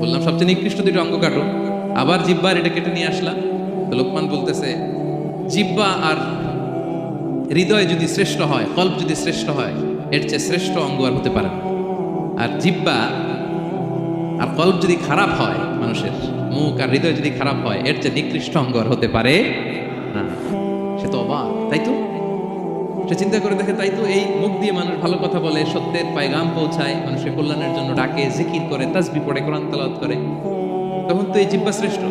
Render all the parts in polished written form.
বললাম সবচেয়ে নিকৃষ্ট দুটো অঙ্গ কাটো, আবার জিহ্বার এটা কেটে নিয়ে আসলাম। তো লোকমান বলতেছে জিহ্বা আর হৃদয় যদি শ্রেষ্ঠ হয়, কল্ব যদি শ্রেষ্ঠ হয়, এর চেয়ে শ্রেষ্ঠ অঙ্গ আর হতে পারে না। আর জিহ্বা আর কল্ব যদি খারাপ হয়, মানুষের মুখ আর হৃদয় যদি খারাপ হয়, এর চেয়ে নিকৃষ্ট অঙ্গ আর হতে পারে না। সে তো অবাক, তাই তো? সে চিন্তা করে দেখে, তাই তো এই মুখ দিয়ে মানুষ ভালো কথা বলে, সত্যের পায়গাম পৌঁছায়, মানুষের কল্যাণের জন্য ডাকে, জিকির করে, তাসবিহ পড়ে, কোরআন তেলাওয়াত করে, তখন তো এই জিহ্বা শ্রেষ্ঠ।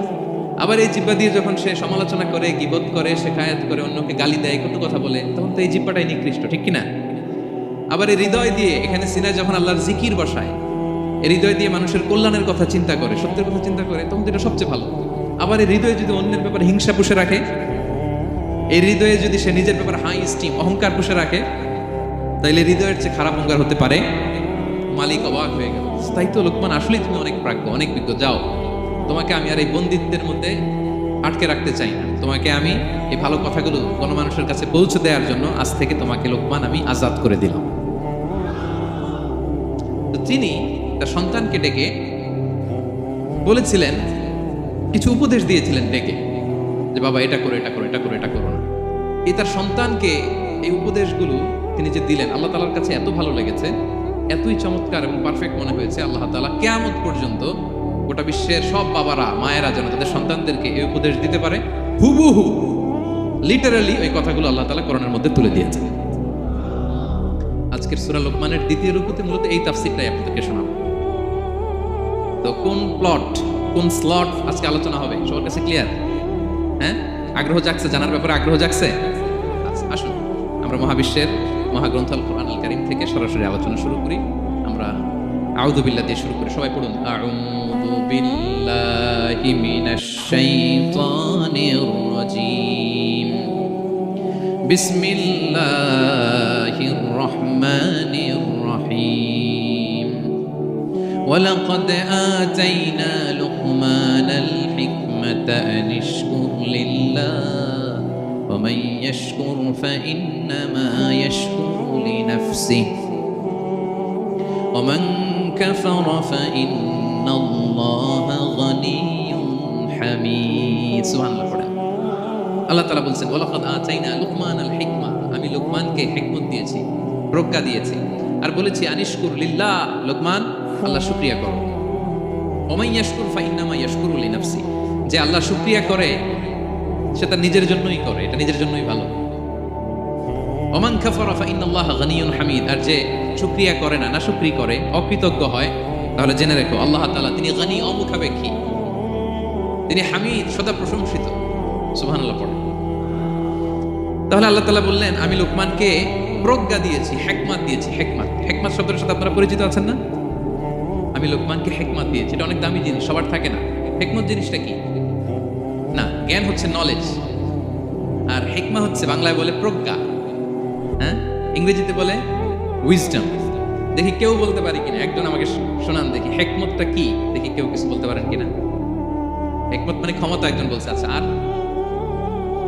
আবার এই জিহ্বা দিয়ে যখন সে সমালোচনা করে, গীবত করে, শেখায়াত করে, অন্যকে গালি দেয়, কত কথা বলে, তখন তো এই জিহ্বাটাই নিকৃষ্ট, ঠিক কিনা? আবার এই হৃদয় দিয়ে, এখানে সিনায় যখন আল্লাহর জিকির বসায়, এই হৃদয় দিয়ে মানুষের কল্যাণের কথা চিন্তা করে, সত্যের কথা চিন্তা করে, তখন তো এটা সবচেয়ে ভালো। আবার এই হৃদয়ে যদি অন্যের ব্যাপারে হিংসা পুষে রাখে, এই হৃদয়ে যদি সে নিজের ব্যাপারে হাই স্টিম, অহংকার পুষে রাখে, তাইলে হৃদয়ের চেয়ে খারাপ অঙ্গার হতে পারে। মালিক অবাক হয়ে গেল। তাই তো লোকমান, আসলেই তুমি অনেক প্রাজ্ঞ, অনেক বিজ্ঞ, যাও, তোমাকে আমি আর এই বন্দিত্বের মধ্যে আটকে রাখতে চাই না। তোমাকে আমি এই ভালো কথাগুলো গণমানুষের কাছে পৌঁছে দেওয়ার জন্য আজ থেকে তোমাকে লোকমান আমি আজাদ করে দিলাম। তো তিনি তার সন্তানকে ডেকে বলেছিলেন, কিছু উপদেশ দিয়েছিলেন ডেকে, যে বাবা এটা করো, এটা করো, এটা করো, এটা করো না। এই তার সন্তানকে এই উপদেশগুলো তিনি যে দিলেন, আল্লাহ তাআলার কাছে এত ভালো লেগেছে, এতই চমৎকার এবং পারফেক্ট মনে হয়েছে, আল্লাহ তাআলা কিয়ামত পর্যন্ত গোটা বিশ্বের সব বাবারা, মায়েরা যেন তাদের সন্তানদেরকে এই উপদেশ দিতে পারে, হুবহু লিটারালি ওই কথাগুলো আল্লাহ তাআলা কোরআনের মধ্যে তুলে দিয়েছেন। আজকের সূরা লোকমানের দ্বিতীয় রূপতে মূলত এই তাফসীরটাই আপনাদেরকে শোনাবো। তো কোন প্লট, কোন স্লট আজকে আলোচনা হবে, সবার কাছে ক্লিয়ার? হ্যাঁ, আগ্রহ জাগছে, জানার ব্যাপারে আগ্রহ জাগছে? আচ্ছা, আসুন আমরা মহাবিশ্বের মহাগ্রন্থ আল কোরআনুল কারীম থেকে সরাসরি আলোচনা শুরু করি। আমরা আউযু বিল্লাহ দিয়ে শুরু করি, সবাই পড়ুন। আউযু বিল্লাহি মিনাশ শাইতানির রাজীম। বিসমিল্লাহির রহমানির রহিম। ওয়ালাকাদ আতাইনা লুকমানাল হিকমাতা আন ইশকুর লিল্লাহ ওয়া মান ইয়াশকুর ফাইন্নামা ইয়াশকুরু লিনাফসিহি ওয়া মান কাফারা ফাইন্নাল্লাহা গানিয়্যুন হামিদ। সুবহানাল্লাহ পড়েন। আল্লাহ তাআলা বলছেন, ওয়ালাকাদ আতাইনা লুকমানাল হিকমা, আমি লোকমানকে হিকমত দিয়েছি, প্রজ্ঞা দিয়েছি, আর বলেছি আনিশকুর লিল্লাহ, লোকমান আল্লাহ শুকরিয়া করো। ওয়া মান ইয়াশকুর ফাইন্নামা ইয়াশকুরু লিনাফসি, যে আল্লাহ শুকরিয়া করে সে তার নিজের জন্যই করে, এটা নিজের জন্যই ভালো। ওয়া মান কাফারা ফাইন্নাল্লাহা গানিয়্যুন হামিদ, আর যে শুকরিয়া করে না, নাশুকরি করে, অকৃতজ্ঞ হয়, তাহলে জেনে রেখো আল্লাহ তাআলা তিনি গানি, অমুখাপেক্ষী, তিনি হামিদ, সদা প্রশংসিত। সুবহানাল্লাহ পড়ে। তাহলে আল্লাহ তাআলা বললেন, আমি লোকমানকে প্রজ্ঞা দিয়েছি, হিকমত দিয়েছি। হিকমত, হিকমত শব্দের সাথে আপনারা পরিচিত আছেন না? আমি লোকমানকে হিকমত দিয়েছি, এটা অনেক দামি জিনিস, সবার থাকে না। হিকমত জিনিসটা কি? না, জ্ঞান হচ্ছে নলেজ, আর হিকমা হচ্ছে বাংলায় বলে প্রজ্ঞা, হ্যাঁ, ইংরেজিতে বলে উইজডম। দেখি কেউ বলতে পারে কিনা, একজন আমাকে শোনান দেখি হিকমতটা কি, দেখি কেউ কিছু বলতে পারেন কিনা। হিকমত মানে ক্ষমতা, একজন বলছে। আচ্ছা, আর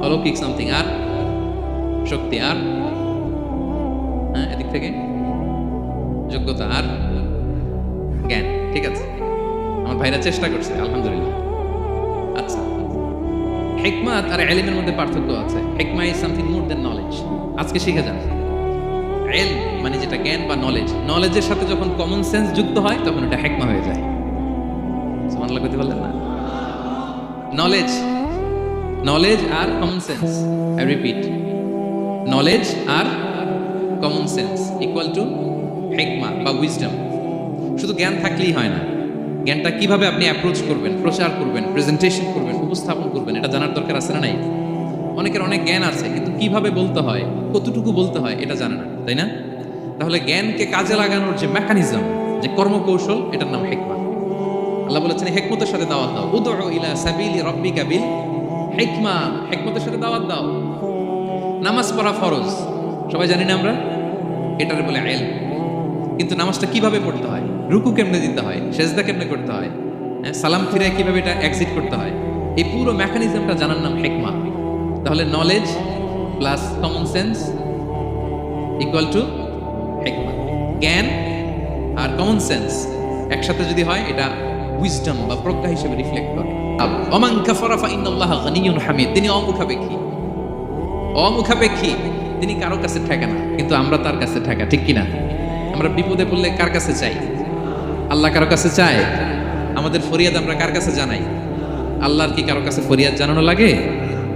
অলৌকিক সামথিং, আর শক্তি, আর হ্যাঁ, এদিক থেকে যোগ্যতা, আর জ্ঞান। ঠিক আছে, আমার ভাইরা চেষ্টা করছে, আলহামদুলিল্লাহ। আচ্ছা, হিকমত আর ইলমের মধ্যে পার্থক্য আছে। হিকমা is something more than knowledge. আজকে শিখে যান, ইলম মানে যেটা জ্ঞান বা নলেজ, নলেজের সাথে যখন কমন সেন্স যুক্ত হয় তখন এটা হিকমা হয়ে যায়। সুবহানাল্লাহ কইতে বললেন না? নলেজ, নলেজ আর common sense, I repeat, knowledge আর কমন সেন্স ইকুয়াল টু হিকমা বা উইজডম। শুধু জ্ঞান থাকলেই হয় না, জ্ঞানটা কিভাবে আপনি অ্যাপ্রোচ করবেন, প্রচার করবেন, প্রেজেন্টেশন করবেন, উপস্থাপন করবেন, এটা জানার দরকার আছে না নাই? অনেকের অনেক জ্ঞান আছে, কিন্তু কিভাবে বলতে হয়, কতটুকু বলতে হয়, এটা জানে না, তাই না? তাহলে জ্ঞানকে কাজে লাগানোর যে মেকানিজম, যে কর্মকৌশল, এটার নাম হিকমা। আল্লাহ বলেছেন হিকমতের সাথে দাওয়াত দাও, উদউ ইলা সাবিলি রাব্বিকা বিল হিকমা, হিকমতের সাথে দাওয়াত দাও। নামাজ পড়া ফরজ, সবাই জানি না আমরা, এটারে বলে ইলম। কিন্তু নামাজটা কিভাবে পড়তে হয়, রুকু কেমনে দিতে হয়, সেজদা কেমনে করতে হয়, সালাম ফিরে কিভাবে এটা এক্সিট করতে হয়, এই পুরো মেকানিজমটা জানার নাম হিকমা। তাহলে knowledge plus common sense equal to হিকমা। জ্ঞান আর কমন সেন্স একসাথে যদি হয়, এটা উইজডম বা প্রজ্ঞা হিসেবে রিফ্লেক্ট করে। ওমান কাফারা ফাইন্নাল্লাহা গানিয়্যুন হামিদ, তিনি অমুখাপেক্ষী, তিনি কারো কাছে ঠেকে না, কিন্তু আমরা তার কাছে ঠেকা, ঠিক কিনা? আমরা বিপদে পড়লে কার কাছে চাই? আল্লাহ কারো কাছে চায়? আমাদের ফরিয়াদ আমরা কার কাছে জানাই? আল্লাহর কি কারো কাছে ফরিয়াদ জানানো লাগে?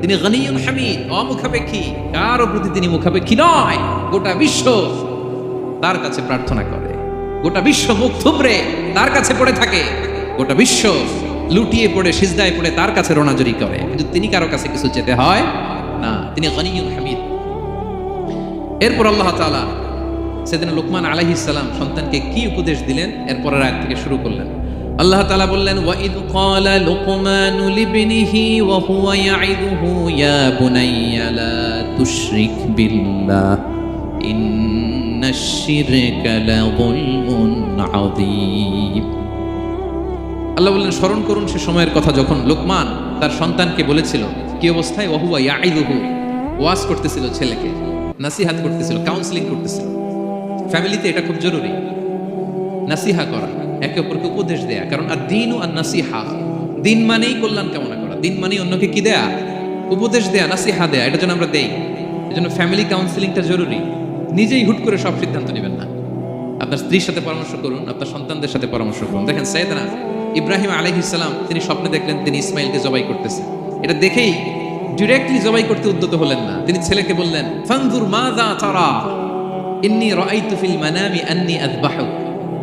তিনি গানিয়্যুন হামিদ, অমুখাপেক্ষী, কারো প্রতি তিনি মুখাপেক্ষী নয়। গোটা বিশ্ব তার কাছে প্রার্থনা করে, গোটা বিশ্ব মুখ থুবড়ে তার কাছে পড়ে থাকে, গোটা বিশ্ব লুটিয়ে পড়ে সিজদায় পড়ে তার কাছে রোনাজরি করে, কিন্তু তিনি কারো কাছে কিছু যেতে হয় না, তিনি গানিয়্যুন হামিদ। এরপর আল্লাহ তাআলা সেদিনা লুকমান আলাইহিস সালাম সন্তানকে কি উপদেশ দিলেন এরপরের আয়াত থেকে শুরু করলেন। আল্লাহ তাআলা বললেন, ওয়া ইয ক্বালা লুকমানু লিবনিহি ওয়া হুয়া ইয়াইদুহু ইয়া বুনাইয়া লা তুশরিক বিল্লাহ ইন্নাশ শিরকা লাযুলমুন আযীম। আল্লাহ বললেন, স্মরণ করুন সে সময়ের কথা যখন লোকমান তার সন্তানকে বলেছিল, কি অবস্থায়? ওয়া হুয়া ইয়াইদুহু, ওয়াজ করতেছিল, ছেলেকে নাসিহাত করতেছিল, কাউন্সেলিং করতেছিল। ফ্যামিলিতে এটা খুব জরুরি, নাসিহা করা, একে অপরকে উপদেশ দেয়া। কারণ আর দিন ও নাসিহা, দিন মানেই কল্যাণ কামনা করা, দিন মানেই অন্যকে কি দেয়া? উপদেশ দেয়া, নাসিহা দেয়া। এটা যেন আমরা দেই, এজন্য ফ্যামিলি কাউন্সেলিংটা জরুরি। নিজেই হুট করে সব সিদ্ধান্ত নেবেন না, আপনার স্ত্রীর সাথে পরামর্শ করুন, আপনার সন্তানদের সাথে পরামর্শ করুন। দেখেন সাইয়েদনা ইব্রাহিম আলাইহিস সালাম, তিনি স্বপ্নে দেখলেন তিনি ইসমাইলকে জবাই করতেছেন। এটা দেখেই ডিরেক্টলি জবাই করতে উদ্যত হলেন না, তিনি ছেলেকে বললেন, ফানজুর মাযা তারা ইন্নী রাআইতু ফিল মানামি আন্নী আযবাহুক।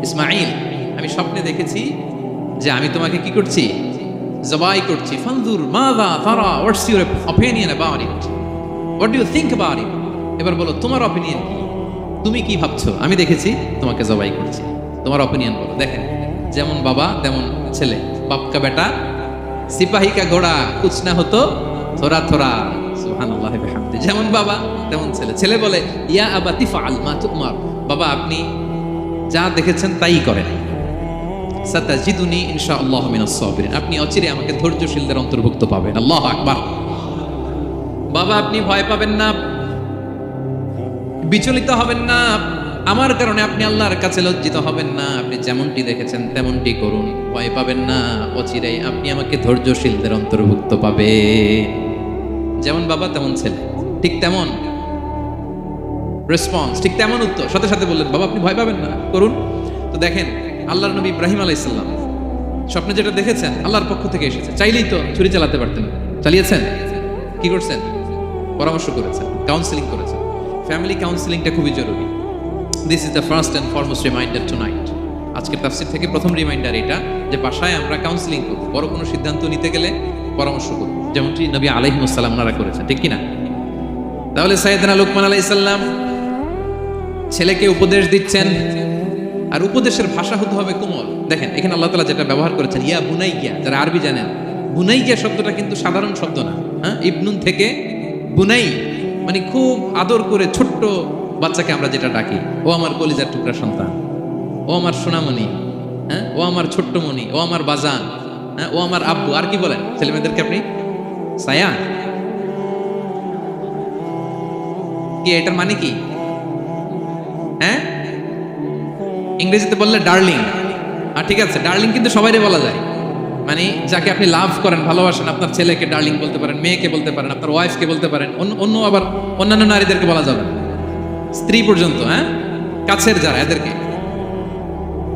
ইসমাইল, আমি স্বপ্নে দেখেছি যে আমি তোমাকে কি করছি? জবাই করছি। ফানজুর মাযা তারা, what's your opinion about it, what do you think about it? এবার বলো তোমার অপিনিয়ন কি, তুমি কি ভাবছো? আমি দেখেছি তোমাকে জবাই করছি, তোমার অপিনিয়ন বলো। দেখেন, যেমন বাবা তেমন ছেলে, বাপ কা বেটা সিপাহী কা ঘোড়া কুছ না হতো থোড়া থোড়া, সুবহানাল্লাহি ওয়া বিহামদি। যেমন বাবা তেমন ছেলে। ছেলে বলে, ইয়া আবাতি ফাআল মা তুমার, বাবা আপনি যা দেখেছেন তাই করেন। সাতাজিদুনি ইনশাআল্লাহু মিনাস সাবিরিন, আপনি অচিরে আমাকে ধৈর্যশীলদের অন্তর্ভুক্ত পাবেন। আল্লাহু আকবার। বাবা আপনি ভয় পাবেন না, বিচলিত হবেন না, আমার কারণে আপনি আল্লাহর কাছে লজ্জিত হবেন না। আপনি যেমনটি দেখেছেন তেমনটি করুন, ভয় পাবেন না, অচিরেই আপনি আমাকে ধৈর্যশীলদের অন্তর্ভুক্ত পাবেন। যেমন বাবা তেমন ছেলে, ঠিক তেমন রেসপন্স, ঠিক তেমন উত্তর। সাথে সাথে বললেন, বাবা আপনি ভয় পাবেন না, করুন। তো দেখেন, আল্লাহর নবী ইব্রাহিম আলাইহিস সালাম স্বপ্নে যেটা দেখেছেন আল্লাহর পক্ষ থেকে এসেছে। চাইলেই তো ছুরি চালাতে পারতেন, চালিয়েছেন? কি করছেন? পরামর্শ করেছেন, কাউন্সেলিং করেছেন। ফ্যামিলি কাউন্সেলিংটা খুবই জরুরি। This is the first and foremost reminder tonight. আজকের তাফসীর থেকে প্রথম রিমাইন্ডার এটা, যে বাসায় আমরা কাউন্সেলিং করব, বড় কোনো সিদ্ধান্ত নিতে গেলে পরামর্শ করব, যেমনটি নবী আলাইহিস সালাম ওনারা করেছেন, ঠিক কিনা? তাহলে সাইয়েদনা লুকমান আলাইহিস সালাম ছেলেকে উপদেশ দিচ্ছেন, আর উপদেশের ভাষা হতে হবে কোমল। দেখেন এখানে আল্লাহ তাআলা যেটা ব্যবহার করেছেন, ইয়া বুনাইয়া, যারা আরবি জানেন, বুনাইয়া শব্দটা কিন্তু সাধারণ শব্দ না। হ্যাঁ, ইবনুন থেকে বুনাই, মানে খুব আদর করে ছোট্ট বাচ্চাকে আমরা যেটা ডাকি, ও আমার কলিজার টুকরা সন্তান, ও আমার সোনামণি, হ্যাঁ, ও আমার ছোট্ট মণি, ও আমার বাজান, হ্যাঁ, ও আমার আব্বু। আর কি বলেন ছেলে মেয়েদেরকে আপনি? সায়া। কি এটার মানে কি? হ্যাঁ, ইংরেজিতে বললে ডার্লিং। আর ঠিক আছে, ডার্লিং কিন্তু সবাইরে বলা যায়, মানে যাকে আপনি লাভ করেন, ভালোবাসেন, আপনার ছেলেকে ডার্লিং বলতে পারেন, মেয়েকে বলতে পারেন, আপনার ওয়াইফকে বলতে পারেন, অন্য আবার অন্যান্য নারীদেরকে বলা যাবে না, স্ত্রী পর্যন্ত, হ্যাঁ, কাছের যারা, এদেরকে।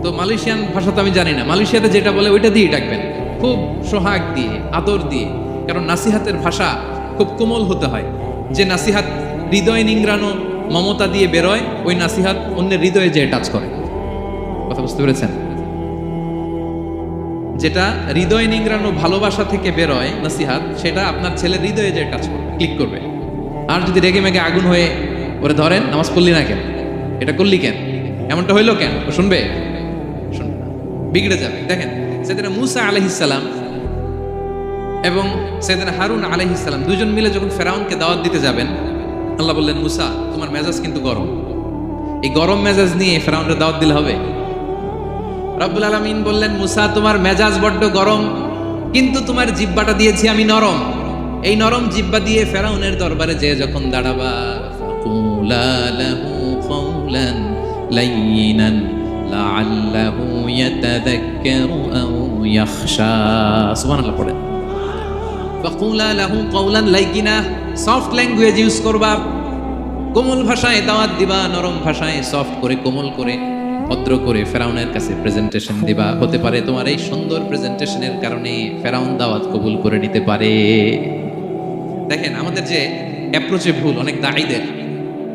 তো মালয়েশিয়ান ভাষা তো আমি জানি না, মালয়েশিয়াতে যেটা বলে ওইটা দিয়ে ডাকবেন, খুব সোহাগ দিয়ে, আদর দিয়ে। কারণ নাসিহাতের ভাষা খুব কোমল হতে হয়। যে নাসিহাত হৃদয় নিংড়ানো মমতা দিয়ে বেরোয়, ওই নাসিহাত অন্যের হৃদয়ে যেয়ে টাচ করে। কথা বুঝতে পেরেছেন? যেটা হৃদয় নিংড়ানো ভালোবাসা থেকে বেরোয় নাসিহাত, সেটা আপনার ছেলের হৃদয়ে যেয়ে টাচ করবে, ক্লিক করবে। আর যদি রেগে মেগে আগুন হয়ে ওরে ধরেন, নামাজ পড়লি না কেন, এটা করলি কেন, এমনটা হইলো কেন, ও শুনবে? শুনবে না, বিগড়ে যাবে। দেখেন সাইয়েদনা মূসা আলাইহিস সালাম এবং সাইয়েদনা হারুন আলাইহিস সালাম দুজন মিলে যখন ফেরাউনকে দাওয়াত দিতে যাবেন, আল্লাহ বললেন, মূসা তোমার মেজাজ কিন্তু গরম, এই গরম মেজাজ নিয়ে ফেরাউনের দাওয়াত দিলে হবে? রব্বুল আলামিন বললেন, মূসা তোমার মেজাজ বড্ড গরম, কিন্তু তোমার জিহ্বাটা দিয়েছি আমি নরম। এই নরম জিহ্বা দিয়ে ফেরাউনের দরবারে যে যখন দাঁড়াবা, ফাকুলা লাহু কাওলান লাইয়িনান লাআল্লাহু ইয়াতাযাক্কারু আও ইয়াখশা। সুবহানাল্লাহ পড়েন। ফাকুলা লাহু কাওলান লাইকিনা, সফট ল্যাঙ্গুয়েজ ইউজ করবা, কোমল ভাষায় দাওয়াত দিবা, নরম ভাষায় সফট করে কোমল করে ভদ্র করে ফেরাউনের কাছে প্রেজেন্টেশন দিবা। হতে পারে তোমার এই সুন্দর প্রেজেন্টেশনের কারণে ফেরাউন দাওয়াত কবুল করে নিতে পারে। দেখেন আমাদের যে অ্যাপ্রোচে ভুল অনেক দাঈদের,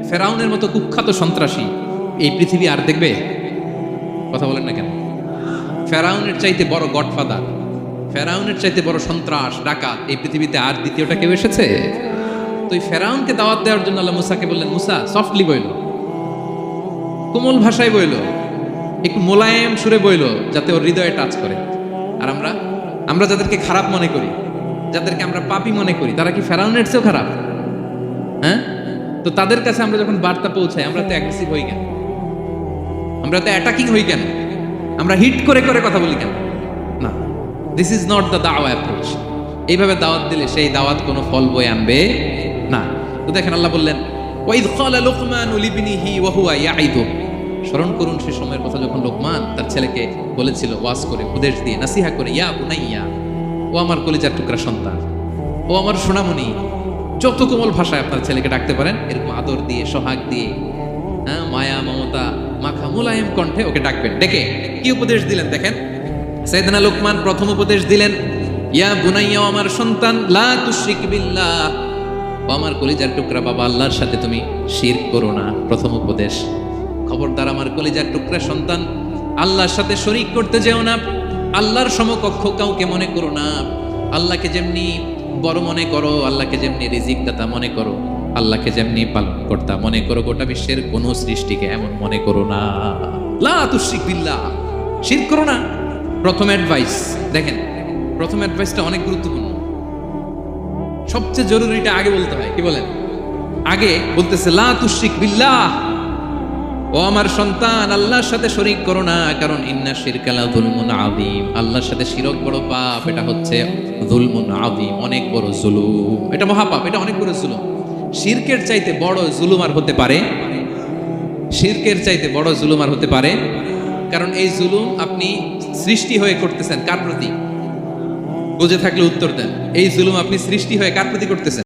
ফেরাউনের মতো কুখ্যাত সন্ত্রাসী এই পৃথিবী আর দেখবে? কথা বলেন না কেন? ফেরাউনের চাইতে বড় গডফাদার, ফেরাউনের চাইতে বড় সন্ত্রাস ডাকাত এই পৃথিবীতে আর দ্বিতীয়টা কেউ এসেছে? তো এই ফেরাউনকে দাওয়াত দেওয়ার জন্য আল্লাহ মুসাকে বললেন, মুসা সফটলি বইলো, কোমল ভাষায় বইলো, একটু মোলায়েম সুরে বইলো, যাতে ওর হৃদয়ে টাচ করে। আর আমরা যাদেরকে খারাপ মনে করি, যাদেরকে আমরা পাপী মনে করি, তারা কি ফেরাউনের চেয়েও খারাপ? হ্যাঁ, তো তাদের কাছে আমরা যখন বার্তা পৌঁছাই, আমরা তো অ্যাগ্রেসিভ হই কেন? আমরা তো অ্যাটাকিং হই কেন? আমরা হিট করে করে কথা বলি কেন? না, দিস ইজ নট দ্য দাওয়া অ্যাপ্রোচ। এইভাবে দাওয়াত দিলে সেই দাওয়াত কোনো ফল বয়ে আনবে না। তো দেখেন আল্লাহ বললেন, ওয়াইদ ক্বালা লুকমানু লিবনিহি ওয়া হুয়া ইয়াইদু, স্মরণ করুন সে সময়ের কথা যখন লোকমান তার ছেলেকে বলেছিল ওয়াজ করে, উপদেশ দিয়ে, নাসিহা করে, ইয়া বুনাইয়া, ও আমার কলিজার টুকরা সন্তান, ও আমার সোনামণি, যত কোমল ভাষায় আপনার ছেলেকে ডাকতে পারেন, এরকম আদর দিয়ে, সোহাগ দিয়ে, হ্যাঁ, মায়া মমতা মাখা মুলায়েম কণ্ঠে ওকে ডাকবেন। ডেকে কি উপদেশ দিলেন দেখেন। সাইয়েদনা লোকমান প্রথম উপদেশ দিলেন, ইয়া বুনাইয়া, আমার সন্তান, লা তুশরিক বিল্লাহ, ও আমার কলিজার টুকরা বাবা, আল্লাহর সাথে তুমি শিরক করো না। প্রথম উপদেশ, খবরদার আমার কলিজার টুকরা সন্তান, আল্লাহর সাথে শরীক করতে যেও না, আল্লাহর সমকক্ষ কাউকে মনে করো না। আল্লাহকে যেমনি বড় মনে করো, আল্লাহকে যেমনি রিজিক দাতা মনে করো, আল্লাহকে যেমনি পালন কর্তা মনে করো, গোটা বিশ্বের কোন সৃষ্টিকে এমন মনে করো না। লা তুশরিক বিল্লাহ, শিরক করো না। প্রথম অ্যাডভাইস দেখেন, প্রথম অ্যাডভাইসটা অনেক গুরুত্বপূর্ণ। সবচেয়ে জরুরিটা আগে বলতে হয়। কি বলেন? আগে বলতেছে লা তুশরিক বিল্লাহ, ও আমার সন্তান, আল্লাহর সাথে শরীক করো না, কারণ ইন্না শিরকা লা যুলমুন আযীম, আল্লাহর সাথে শিরক বড় পাপ, এটা হচ্ছে যুলমুন আযীম, অনেক বড় জুলুম, এটা মহাপাপ, এটা অনেক বড় জুলুম। শিরকের চাইতে বড় জুলুম আর হতে পারে? শিরকের চাইতে বড় জুলুম আর হতে পারে? কারণ এই জুলুম আপনি সৃষ্টি হয়ে করতেছেন কার প্রতি? বুঝে থাকলে উত্তর দেন। এই জুলুম আপনি সৃষ্টি হয়ে কার প্রতি করতেছেন?